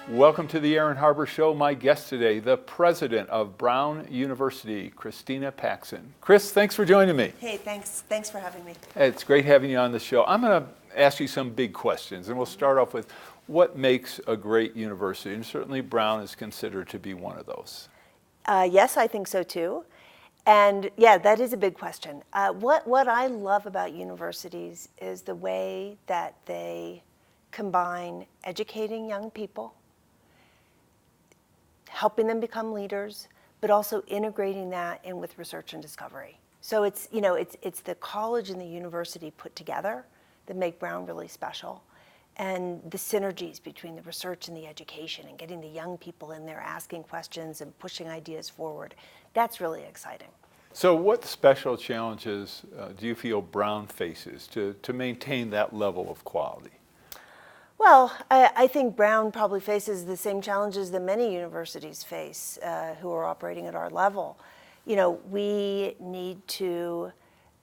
Welcome to the Aaron Harber Show. My guest today, the president of Brown University, Christina Paxson. Chris, thanks for joining me. Hey, thanks for having me. It's great having you on the show. I'm going to ask you some big questions, and we'll start off with what makes a great university, and certainly Brown is considered to be one of those. Yes, I think so too. And yeah, that is a big question. What I love about universities is the way that they combine educating young people, helping them become leaders, but also integrating that in with research and discovery. So it's the college and the university put together that make Brown really special. And the synergies between the research and the education and getting the young people in there asking questions and pushing ideas forward, that's really exciting. So what special challenges do you feel Brown faces to maintain that level of quality? Well, I think Brown probably faces the same challenges that many universities face who are operating at our level. You know, we need to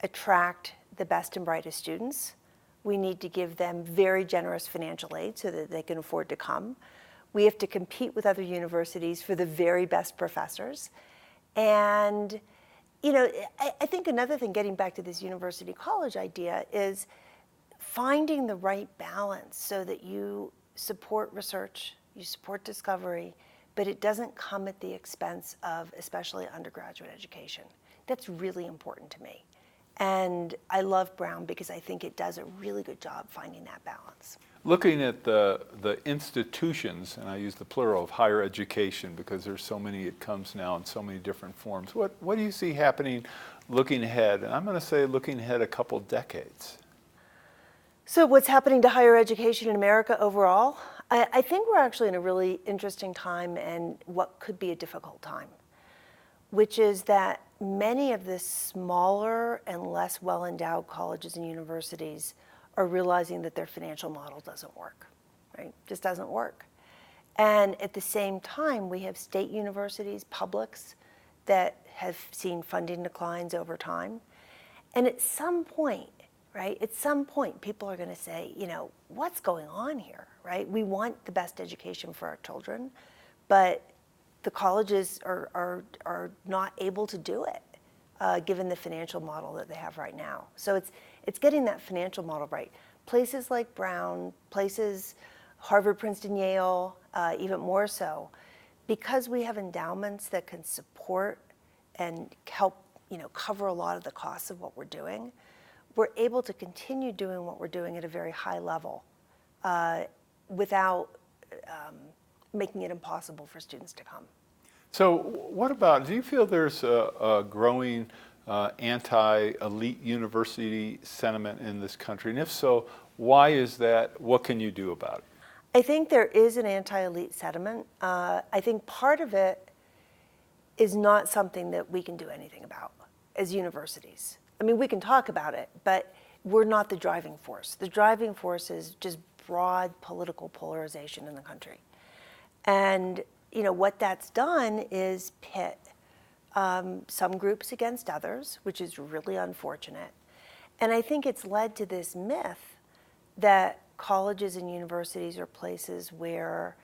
attract the best and brightest students. We need to give them very generous financial aid so that they can afford to come. We have to compete with other universities for the very best professors. And, you know, I think another thing, getting back to this university college idea, is finding the right balance so that you support research, you support discovery, but it doesn't come at the expense of especially undergraduate education. That's really important to me. And I love Brown because I think it does a really good job finding that balance. Looking at the institutions, and I use the plural of higher education because there's so many, it comes now in so many different forms. What do you see happening looking ahead? And I'm going to say looking ahead a couple decades. So what's happening to higher education in America overall? I think we're actually in a really interesting time and what could be a difficult time, which is that many of the smaller and less well-endowed colleges and universities are realizing that their financial model doesn't work, right? Just doesn't work. And at the same time, we have state universities, publics, that have seen funding declines over time. And at some point, right, at some point, people are going to say, you know, what's going on here, right? We want the best education for our children, but the colleges are not able to do it, given the financial model that they have right now. So it's getting that financial model right. Places like Brown, places Harvard, Princeton, Yale, even more so, because we have endowments that can support and help, you know, cover a lot of the costs of what we're doing, we're able to continue doing what we're doing at a very high level without making it impossible for students to come. So what about, do you feel there's a growing anti-elite university sentiment in this country? And if so, why is that? What can you do about it? I think there is an anti-elite sentiment. I think part of it is not something that we can do anything about as universities. I mean, we can talk about it, but we're not the driving force. The driving force is just broad political polarization in the country. And, you know, what that's done is pit some groups against others, which is really unfortunate. And I think it's led to this myth that colleges and universities are places where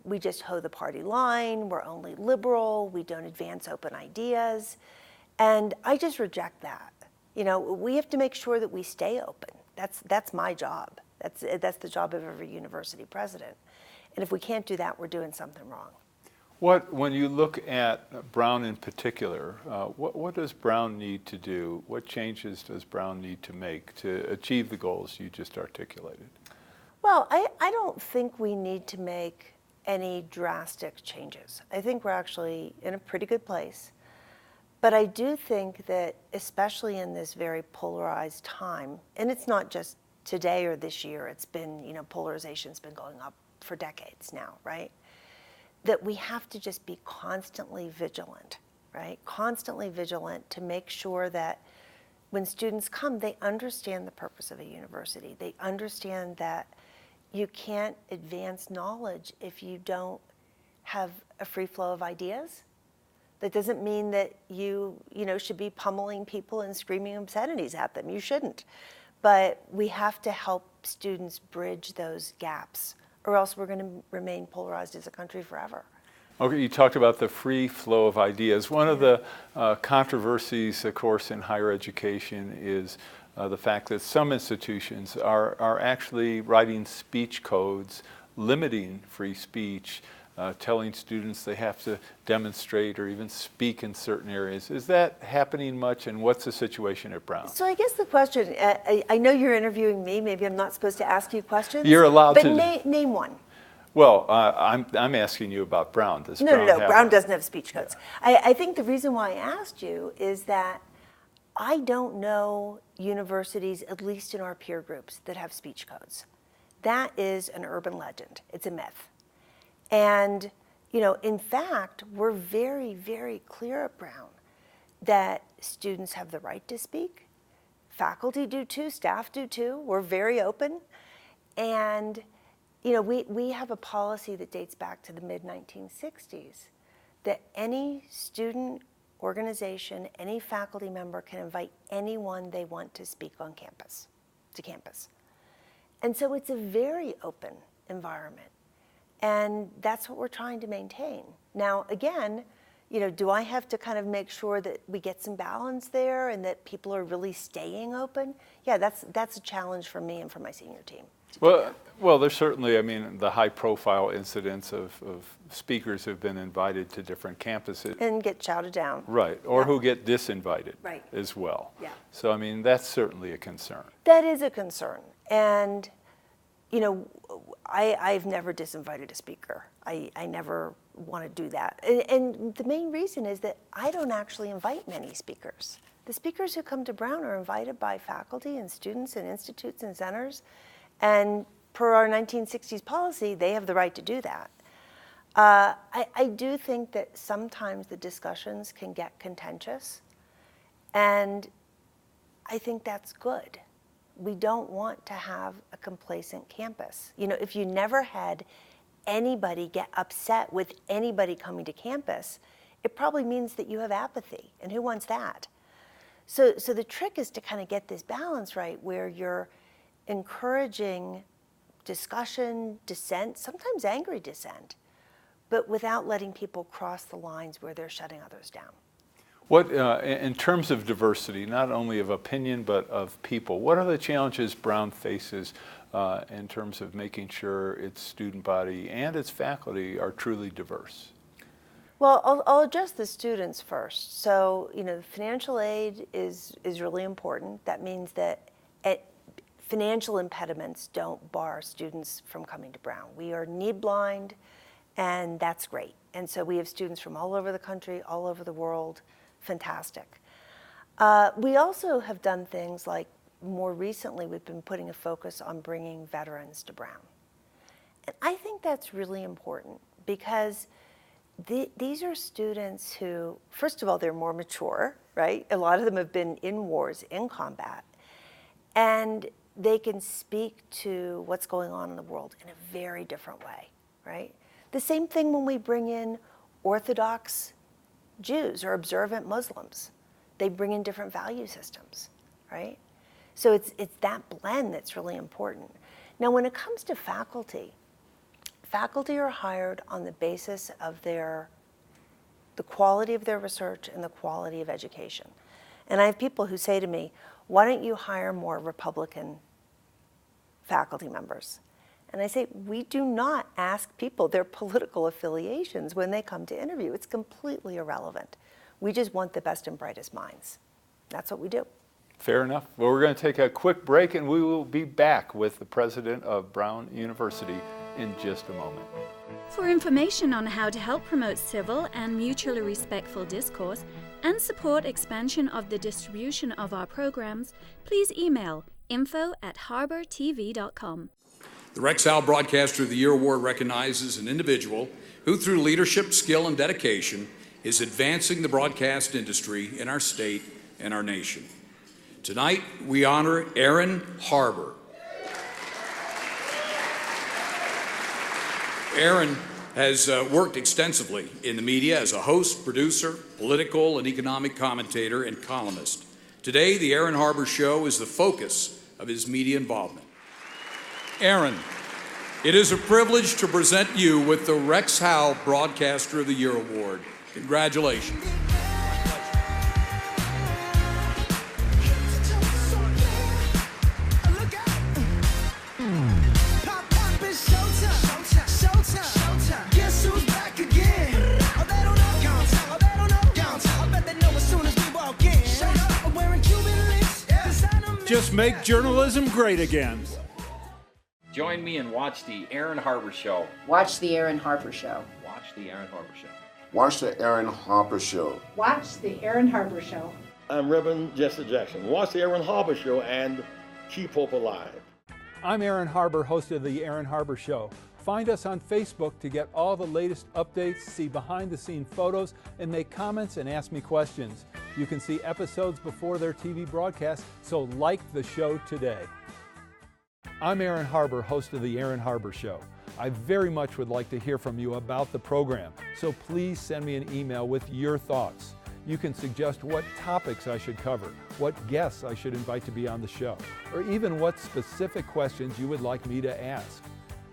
we just hoe the party line, we're only liberal, we don't advance open ideas. And I just reject that. You know, we have to make sure that we stay open. That's my job. That's the job of every university president. And if we can't do that, we're doing something wrong. When you look at Brown in particular, what does Brown need to do? What changes does Brown need to make to achieve the goals you just articulated? Well, I don't think we need to make any drastic changes. I think we're actually in a pretty good place. But I do think that, especially in this very polarized time, and it's not just today or this year, it's been, you know, polarization's been going up for decades now, right? That we have to just be constantly vigilant, right? Constantly vigilant to make sure that when students come, they understand the purpose of a university. They understand that you can't advance knowledge if you don't have a free flow of ideas. That doesn't mean that you should be pummeling people and screaming obscenities at them. You shouldn't. But we have to help students bridge those gaps or else we're going to remain polarized as a country forever. Okay, you talked about the free flow of ideas. One of the controversies, of course, in higher education is the fact that some institutions are actually writing speech codes limiting free speech, telling students they have to demonstrate or even speak in certain areas. Is that happening much, and what's the situation at Brown? So I guess the question, I know you're interviewing me, maybe I'm not supposed to ask you questions. You're allowed to. But name one. Well, I'm asking you about Brown. Does No, Brown have Brown doesn't have speech codes. Yeah. I think the reason why I asked you is that I don't know universities, at least in our peer groups, that have speech codes. That is an urban legend. It's a myth. And, in fact, we're very, very clear at Brown that students have the right to speak. Faculty do too, staff do too. We're very open. And we have a policy that dates back to the mid-1960s that any student organization, any faculty member can invite anyone they want to speak on campus, to campus. And so it's a very open environment. And that's what we're trying to maintain. Now, again, do I have to kind of make sure that we get some balance there and that people are really staying open? Yeah, that's a challenge for me and for my senior team. Well, there's certainly, the high-profile incidents of speakers who've been invited to different campuses. And get shouted down. Right, or who get disinvited as well. Yeah. So, that's certainly a concern. That is a concern. And, I've never disinvited a speaker. I never want to do that. And the main reason is that I don't actually invite many speakers. The speakers who come to Brown are invited by faculty and students and institutes and centers. And per our 1960s policy, they have the right to do that. I do think that sometimes the discussions can get contentious, and I think that's good. We don't want to have a complacent campus. If you never had anybody get upset with anybody coming to campus, it probably means that you have apathy, and who wants that? So the trick is to kind of get this balance right where you're encouraging discussion, dissent, sometimes angry dissent, but without letting people cross the lines where they're shutting others down. What, in terms of diversity, not only of opinion but of people, what are the challenges Brown faces in terms of making sure its student body and its faculty are truly diverse? Well, I'll address the students first. So, financial aid is really important. That means that financial impediments don't bar students from coming to Brown. We are need blind, and that's great. And so we have students from all over the country, all over the world. Fantastic. We also have done things like, more recently, we've been putting a focus on bringing veterans to Brown. And I think that's really important because these are students who, first of all, they're more mature, right? A lot of them have been in wars, in combat. And they can speak to what's going on in the world in a very different way, right? The same thing when we bring in Orthodox Jews or observant Muslims. They bring in different value systems, right? So it's that blend that's really important. Now, when it comes to faculty are hired on the basis of the quality of their research and the quality of education. And I have people who say to me, why don't you hire more Republican faculty members? And I say, we do not ask people their political affiliations when they come to interview. It's completely irrelevant. We just want the best and brightest minds. That's what we do. Fair enough. Well, we're going to take a quick break, and we will be back with the president of Brown University in just a moment. For information on how to help promote civil and mutually respectful discourse and support expansion of the distribution of our programs, please email info@harbertv.com. The Rexall Broadcaster of the Year Award recognizes an individual who, through leadership, skill, and dedication, is advancing the broadcast industry in our state and our nation. Tonight, we honor Aaron Harber. Aaron has worked extensively in the media as a host, producer, political and economic commentator, and columnist. Today, the Aaron Harber Show is the focus of his media involvement. Aaron, It is a privilege to present you with the Rex Howe Broadcaster of the Year Award. Congratulations. Just make journalism great again. Join me and watch the Aaron Harber Show. Watch the Aaron Harber Show. Watch the Aaron Harber Show. Watch the Aaron Harper Show. Watch the Aaron Harber Show. I'm Reverend Jesse Jackson. Watch the Aaron Harber Show and keep hope alive. I'm Aaron Harber, host of the Aaron Harber Show. Find us on Facebook to get all the latest updates, see behind-the-scene photos, and make comments and ask me questions. You can see episodes before their TV broadcast, so like the show today. I'm Aaron Harber, host of the Aaron Harber Show. I very much would like to hear from you about the program, so please send me an email with your thoughts. You can suggest what topics I should cover, what guests I should invite to be on the show, or even what specific questions you would like me to ask.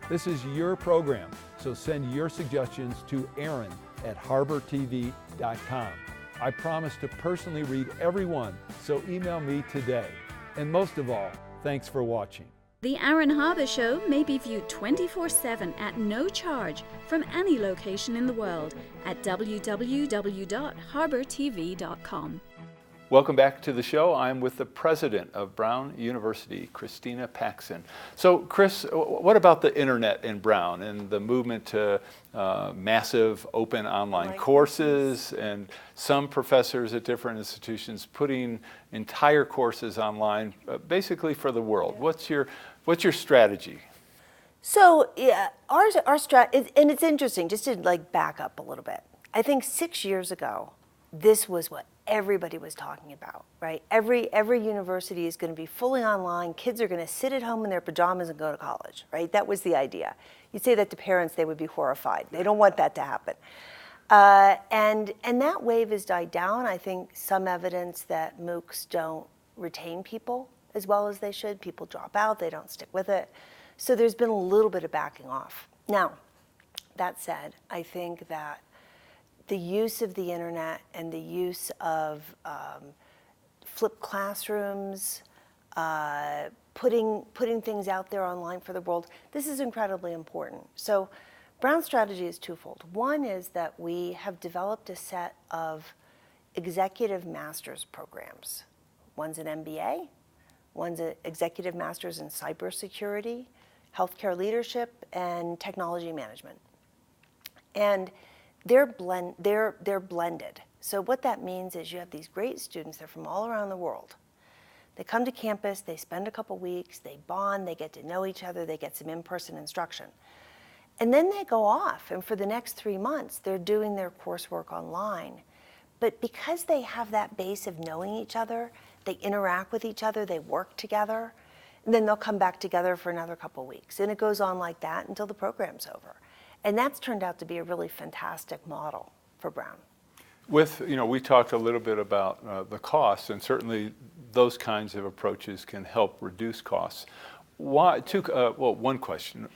This is your program, so send your suggestions to aaron@harbortv.com. I promise to personally read every one, so email me today. And most of all, thanks for watching. The Aaron Harber Show may be viewed 24/7 at no charge from any location in the world at www.harbortv.com. Welcome back to the show. I'm with the president of Brown University, Christina Paxson. So, Chris, what about the internet in Brown and the movement to massive open online courses, and some professors at different institutions putting entire courses online, basically for the world? What's your strategy? So yeah, our strategy, and it's interesting, just to like back up a little bit. I think 6 years ago, this was what everybody was talking about, right? Every university is going to be fully online. Kids are going to sit at home in their pajamas and go to college, right? That was the idea. You say that to parents, they would be horrified. They don't want that to happen. And that wave has died down. I think some evidence that MOOCs don't retain people as well as they should. People drop out, they don't stick with it. So there's been a little bit of backing off. Now, that said, I think that the use of the internet and the use of flipped classrooms, putting things out there online for the world, this is incredibly important. So Brown's strategy is twofold. One is that we have developed a set of executive master's programs. One's an MBA, one's an executive master's in cybersecurity, healthcare leadership, and technology management. And they're blended. So what that means is you have these great students, they're from all around the world. They come to campus, they spend a couple weeks, they bond, they get to know each other, they get some in-person instruction. And then they go off, and for the next 3 months, they're doing their coursework online. But because they have that base of knowing each other, they interact with each other, they work together, and then they'll come back together for another couple weeks. And it goes on like that until the program's over. And that's turned out to be a really fantastic model for Brown. We talked a little bit about the costs, and certainly those kinds of approaches can help reduce costs. Why? One question.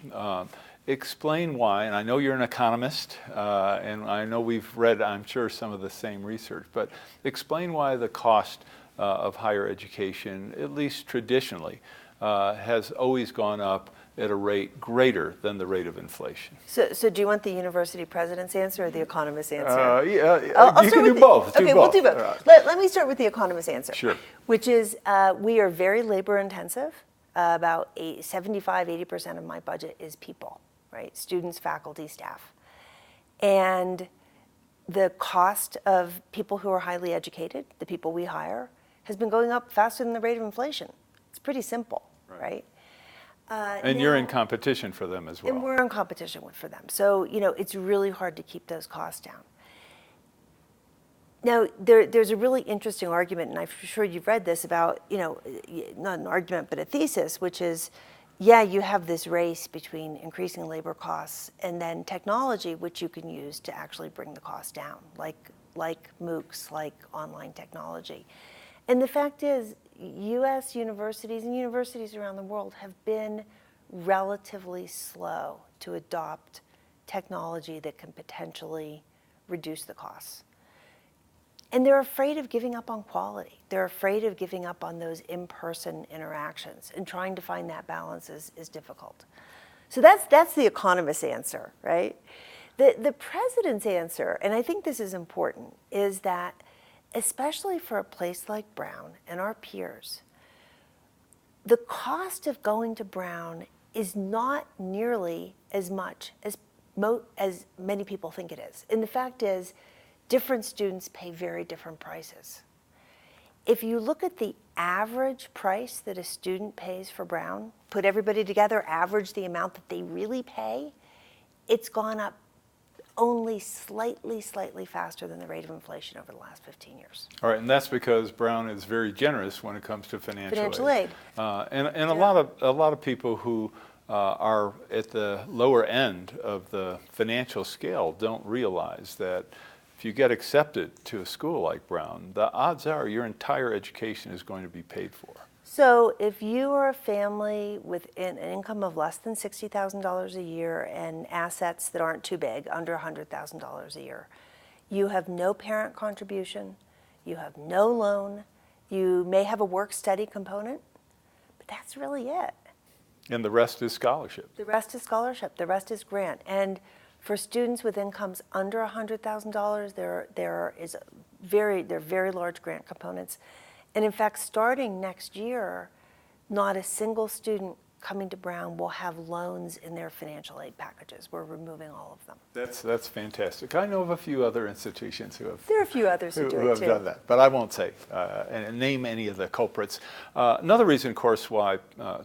Explain why, and I know you're an economist, and I know we've read, I'm sure, some of the same research, but explain why the cost of higher education, at least traditionally, has always gone up at a rate greater than the rate of inflation. So do you want the university president's answer or the economist's answer? You can do both. Okay, we'll do both. Right. Let me start with the economist's answer. Sure. Which is we are very labor intensive. About 75-80% of my budget is people, right? Students, faculty, staff. And the cost of people who are highly educated, the people we hire, has been going up faster than the rate of inflation. It's pretty simple, right? And you're in competition for them as well. And we're in competition for them. So, it's really hard to keep those costs down. Now, there's a really interesting argument, and I'm sure you've read this about, not an argument, but a thesis, which is, you have this race between increasing labor costs and then technology, which you can use to actually bring the cost down, like MOOCs, like online technology. And the fact is, U.S. universities and universities around the world have been relatively slow to adopt technology that can potentially reduce the costs. And they're afraid of giving up on quality. They're afraid of giving up on those in-person interactions, and trying to find that balance is difficult. So that's the economist's answer, right? The president's answer, and I think this is important, is that especially for a place like Brown and our peers, the cost of going to Brown is not nearly as much as many people think it is. And the fact is, different students pay very different prices. If you look at the average price that a student pays for Brown, put everybody together, average the amount that they really pay, it's gone up only slightly faster than the rate of inflation over the last 15 years. All right, and that's because Brown is very generous when it comes to financial aid. And yeah. a lot of people who are at the lower end of the financial scale don't realize that if you get accepted to a school like Brown, the odds are your entire education is going to be paid for. So if you are a family with an income of less than $60,000 a year and assets that aren't too big, under $100,000 a year, you have no parent contribution, you have no loan, you may have a work-study component, but that's really it. And the rest is scholarship. The rest is scholarship, the rest is grant. And for students with incomes under $100,000, there are very large grant components. And in fact, starting next year, not a single student coming to Brown will have loans in their financial aid packages. We're removing all of them. That's fantastic. I know of a few other institutions who have. There are a few others who do it have too. done that, but I won't say and name any of the culprits. Another reason, of course, why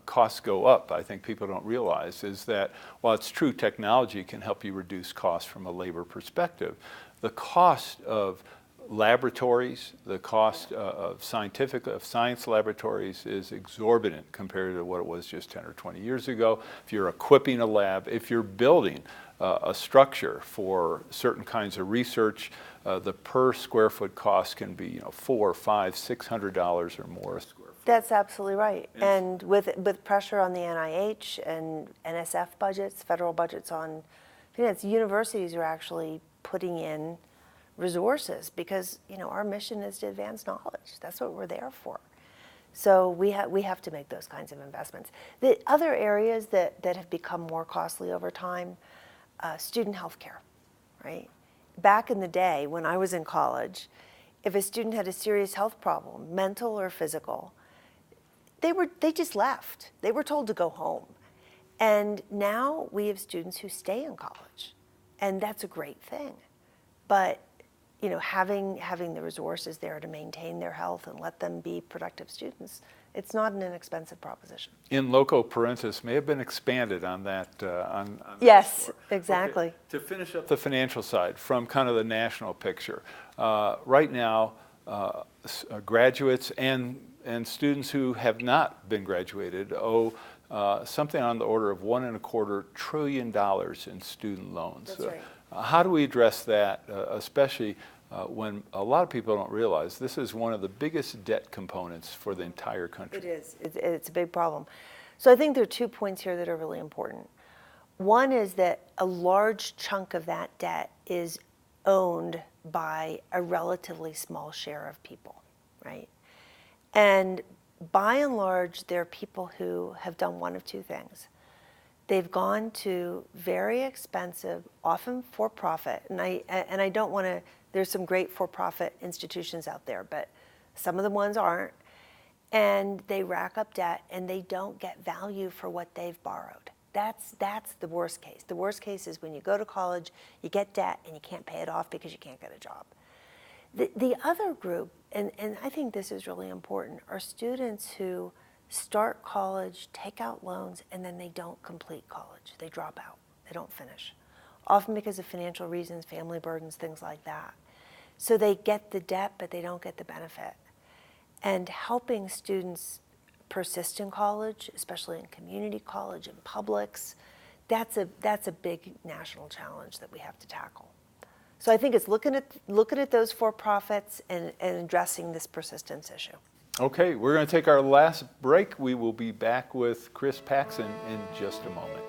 costs go up, I think people don't realize, is that while it's true technology can help you reduce costs from a labor perspective, the cost of laboratories, the cost of science laboratories is exorbitant compared to what it was just 10 or 20 years ago. If you're equipping a lab, if you're building a structure for certain kinds of research, the per square foot cost can be $400, $500, $600 or more a square foot. That's absolutely right. And with pressure on the NIH and NSF budgets, federal budgets on finance, universities are actually putting in resources because our mission is to advance knowledge. That's what we're there for. So we have to make those kinds of investments. The other areas that have become more costly over time, student health care, right? Back in the day when I was in college, if a student had a serious health problem, mental or physical, they just left. They were told to go home. And now we have students who stay in college, and that's a great thing. But having the resources there to maintain their health and let them be productive students, it's not an inexpensive proposition. In loco parentis may have been expanded on that. Yes, exactly. Okay. To finish up the financial side from kind of the national picture, right now, graduates and students who have not been graduated owe something on the order of $1.25 trillion in student loans. That's right. How do we address that, especially when a lot of people don't realize this is one of the biggest debt components for the entire country? It is. It's a big problem. So I think there are 2 points here that are really important. One is that a large chunk of that debt is owned by a relatively small share of people, right? And by and large, there are people who have done one of two things. They've gone to very expensive, often for-profit, and I don't want to, there's some great for-profit institutions out there, but some of the ones aren't, and they rack up debt and they don't get value for what they've borrowed. That's the worst case. The worst case is when you go to college, you get debt and you can't pay it off because you can't get a job. The other group, and I think this is really important, are students who start college, take out loans, and then they don't complete college. They drop out. They don't finish. Often because of financial reasons, family burdens, things like that. So they get the debt, but they don't get the benefit. And helping students persist in college, especially in community college and publics, that's a big national challenge that we have to tackle. So I think it's looking at those for-profits and addressing this persistence issue. Okay, we're going to take our last break. We will be back with Chris Paxson in just a moment.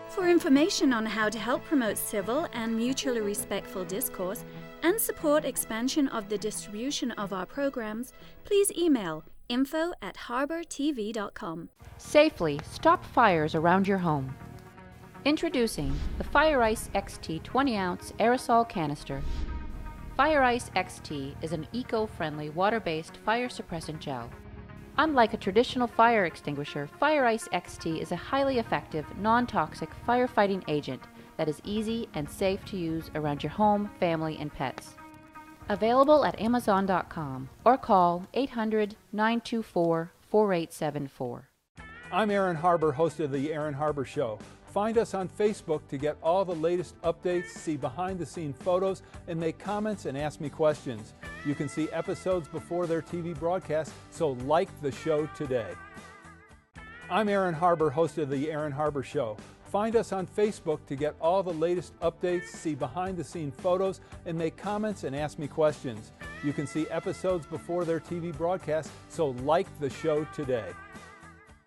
For information on how to help promote civil and mutually respectful discourse and support expansion of the distribution of our programs, please email info@harbortv.com. Safely stop fires around your home. Introducing the Fire Ice XT 20-ounce aerosol canister. Fire Ice XT is an eco-friendly water-based fire suppressant gel. Unlike a traditional fire extinguisher, Fire Ice XT is a highly effective, non-toxic firefighting agent that is easy and safe to use around your home, family, and pets. Available at Amazon.com or call 800-924-4874. I'm Aaron Harber, host of The Aaron Harber Show. Find us on Facebook to get all the latest updates, see behind-the-scene photos, and make comments and ask me questions. You can see episodes before their TV broadcast, so like the show today. I'm Aaron Harber, host of The Aaron Harber Show. Find us on Facebook to get all the latest updates, see behind-the-scene photos, and make comments and ask me questions. You can see episodes before their TV broadcast, so like the show today.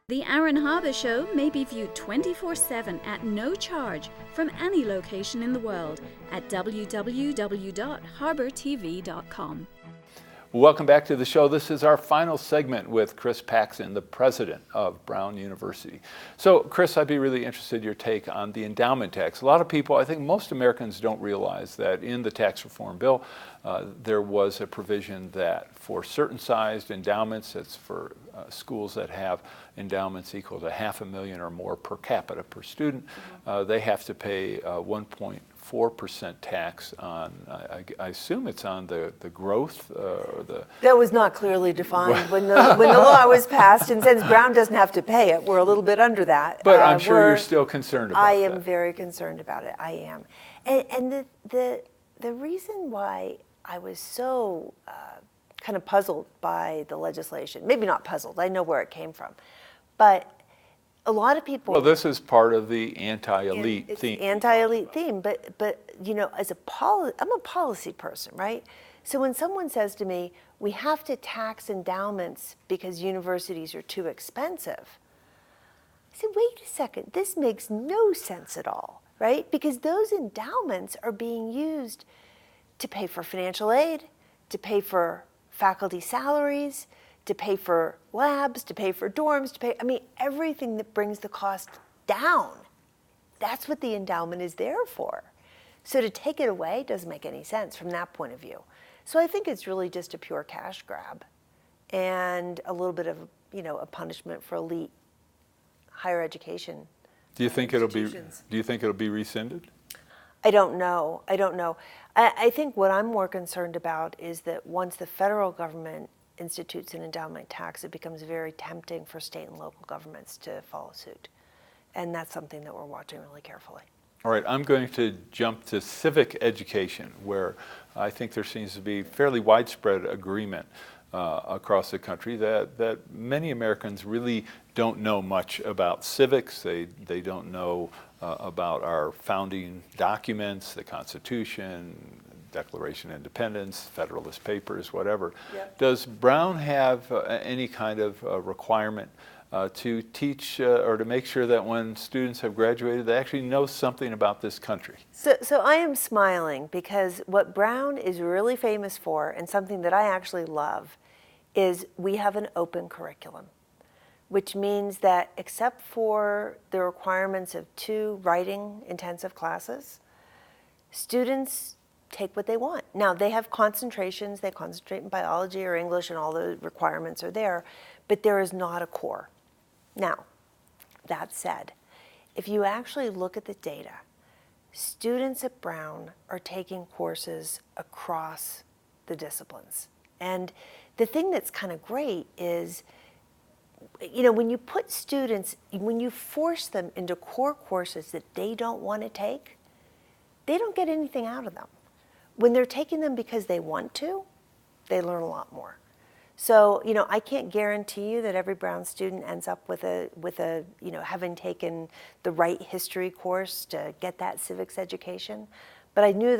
The Aaron Harber Show may be viewed 24/7 at no charge from any location in the world at www.harbortv.com. Welcome back to the show. This is our final segment with Chris Paxson, the president of Brown University. So, Chris, I'd be really interested in your take on the endowment tax. A lot of people, I think most Americans don't realize that in the tax reform bill, there was a provision that for certain sized endowments, it's for schools that have endowments equal to $500,000 or more per capita per student, they have to pay 1.4% tax on, I assume it's on the growth or the... That was not clearly defined when the law was passed, and since Brown doesn't have to pay it, we're a little bit under that. But I'm sure you're still concerned about I that. am very concerned about it, I am. And the reason why I was so kind of puzzled by the legislation, maybe not puzzled, I know where it came from, but a lot of people... Well, this is part of the anti-elite theme. Anti-elite theme, but you know, I'm a policy person, right? So when someone says to me, we have to tax endowments because universities are too expensive, I said, wait a second, this makes no sense at all, right? Because those endowments are being used to pay for financial aid, to pay for faculty salaries, to pay for labs, to pay for dorms, everything that brings the cost down. That's what the endowment is there for. So to take it away doesn't make any sense from that point of view. So I think it's really just a pure cash grab and a little bit of, a punishment for elite higher education. Do you think it'll be rescinded? I don't know. I think what I'm more concerned about is that once the federal government institutes an endowment tax, it becomes very tempting for state and local governments to follow suit. And that's something that we're watching really carefully. All right, I'm going to jump to civic education, where I think there seems to be fairly widespread agreement across the country that many Americans really don't know much about civics. They don't know about our founding documents, the Constitution, Declaration of Independence, Federalist Papers, whatever. Yep. Does Brown have any kind of requirement to teach or to make sure that when students have graduated, they actually know something about this country? So I am smiling because what Brown is really famous for, and something that I actually love, is we have an open curriculum, which means that except for the requirements of 2 writing intensive classes, students take what they want. Now, they have concentrations, they concentrate in biology or English, and all the requirements are there, but there is not a core. Now, that said, if you actually look at the data, students at Brown are taking courses across the disciplines. And the thing that's kind of great is, when you put students, when you force them into core courses that they don't want to take, they don't get anything out of them. When they're taking them because they want to, they learn a lot more. So, I can't guarantee you that every Brown student ends up with a having taken the right history course to get that civics education. But I do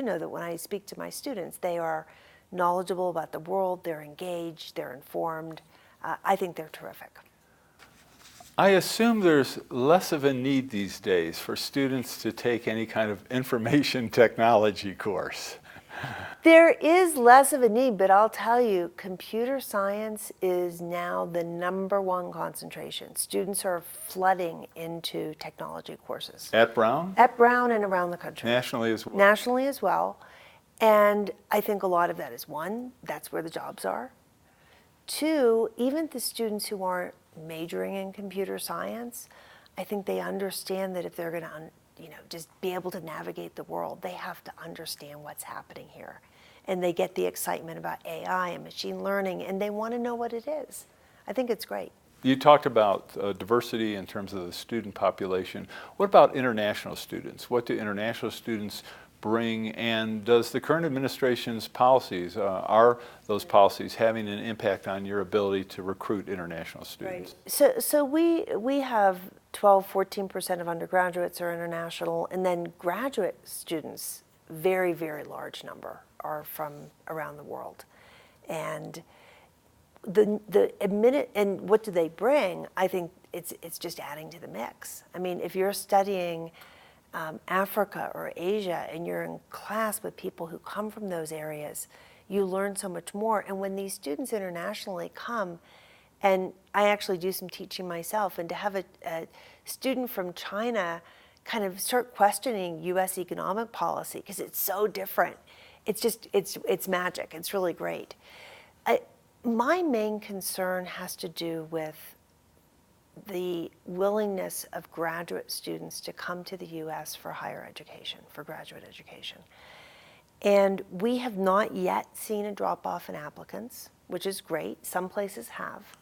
know that when I speak to my students, they are knowledgeable about the world, they're engaged, they're informed. I think they're terrific. I assume there's less of a need these days for students to take any kind of information technology course. There is less of a need, but I'll tell you, computer science is now the #1 concentration. Students are flooding into technology courses. At Brown? At Brown and around the country. Nationally as well? Nationally as well. And I think a lot of that is, one, that's where the jobs are. Two, even the students who aren't majoring in computer science, I think they understand that if they're going to just be able to navigate the world, they have to understand what's happening here. And they get the excitement about AI and machine learning, and they want to know what it is. I think it's great. You talked about diversity in terms of the student population. What about international students? What do international students bring, and does the current administration's policies, are those policies having an impact on your ability to recruit international students? Right. So we have 12-14% of undergraduates are international, and then graduate students, very, very large number, are from around the world. And and what do they bring? I think it's just adding to the mix. I mean, if you're studying Africa or Asia and you're in class with people who come from those areas, you learn so much more. And when these students internationally come, and I actually do some teaching myself, and to have a student from China kind of start questioning U.S. economic policy because it's so different, it's magic. It's really great. My main concern has to do with the willingness of graduate students to come to the U.S. for higher education, for graduate education. And we have not yet seen a drop-off in applicants, which is great. Some places have.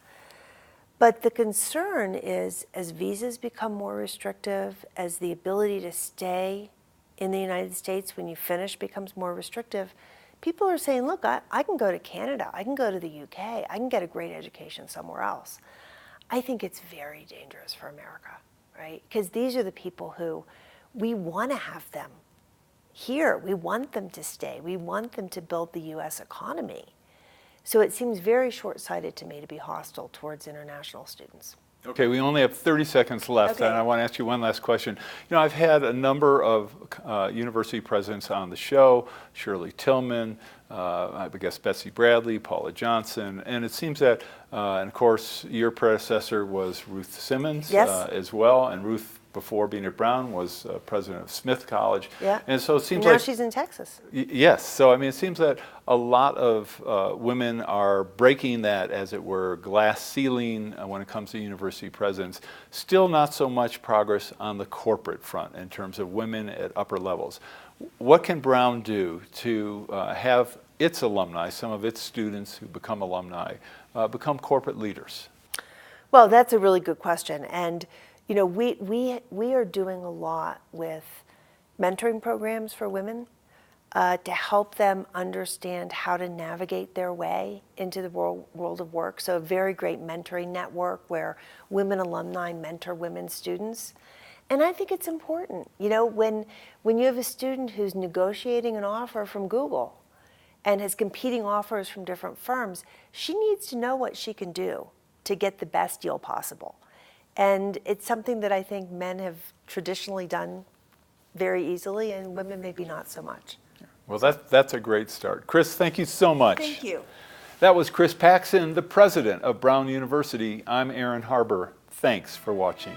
But the concern is, as visas become more restrictive, as the ability to stay in the United States when you finish becomes more restrictive, people are saying, look, I can go to Canada, I can go to the UK, I can get a great education somewhere else. I think it's very dangerous for America, right? Because these are the people who we want to have them here. We want them to stay. We want them to build the U.S. economy. So it seems very short-sighted to me to be hostile towards international students. Okay, we only have 30 seconds left, Okay. and I want to ask you one last question. You know, I've had a number of university presidents on the show, Shirley Tillman, I guess Betsy Bradley, Paula Johnson, and it seems that, and of course, your predecessor was Ruth Simmons. Yes. As well, and Ruth, before being at Brown, was president of Smith College. Yeah. And so it seems now like she's in Texas. Yes. So, I mean, it seems that a lot of women are breaking that, as it were, glass ceiling when it comes to university presidents. Still not so much progress on the corporate front in terms of women at upper levels. What can Brown do to have its alumni, some of its students who become alumni, become corporate leaders? Well, that's a really good question. And you know, we are doing a lot with mentoring programs for women to help them understand how to navigate their way into the world of work. So a very great mentoring network where women alumni mentor women students. And I think it's important. You know, when you have a student who's negotiating an offer from Google and has competing offers from different firms, she needs to know what she can do to get the best deal possible. And it's something that I think men have traditionally done very easily, and women maybe not so much. Well, that's a great start. Chris, thank you so much. Thank you. That was Chris Paxson, the president of Brown University. I'm Aaron Harber. Thanks for watching.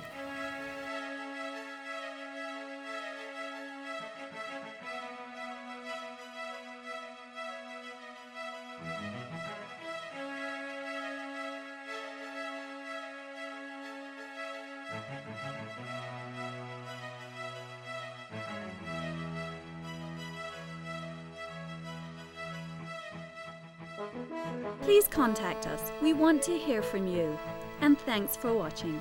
Please contact us. We want to hear from you. And thanks for watching.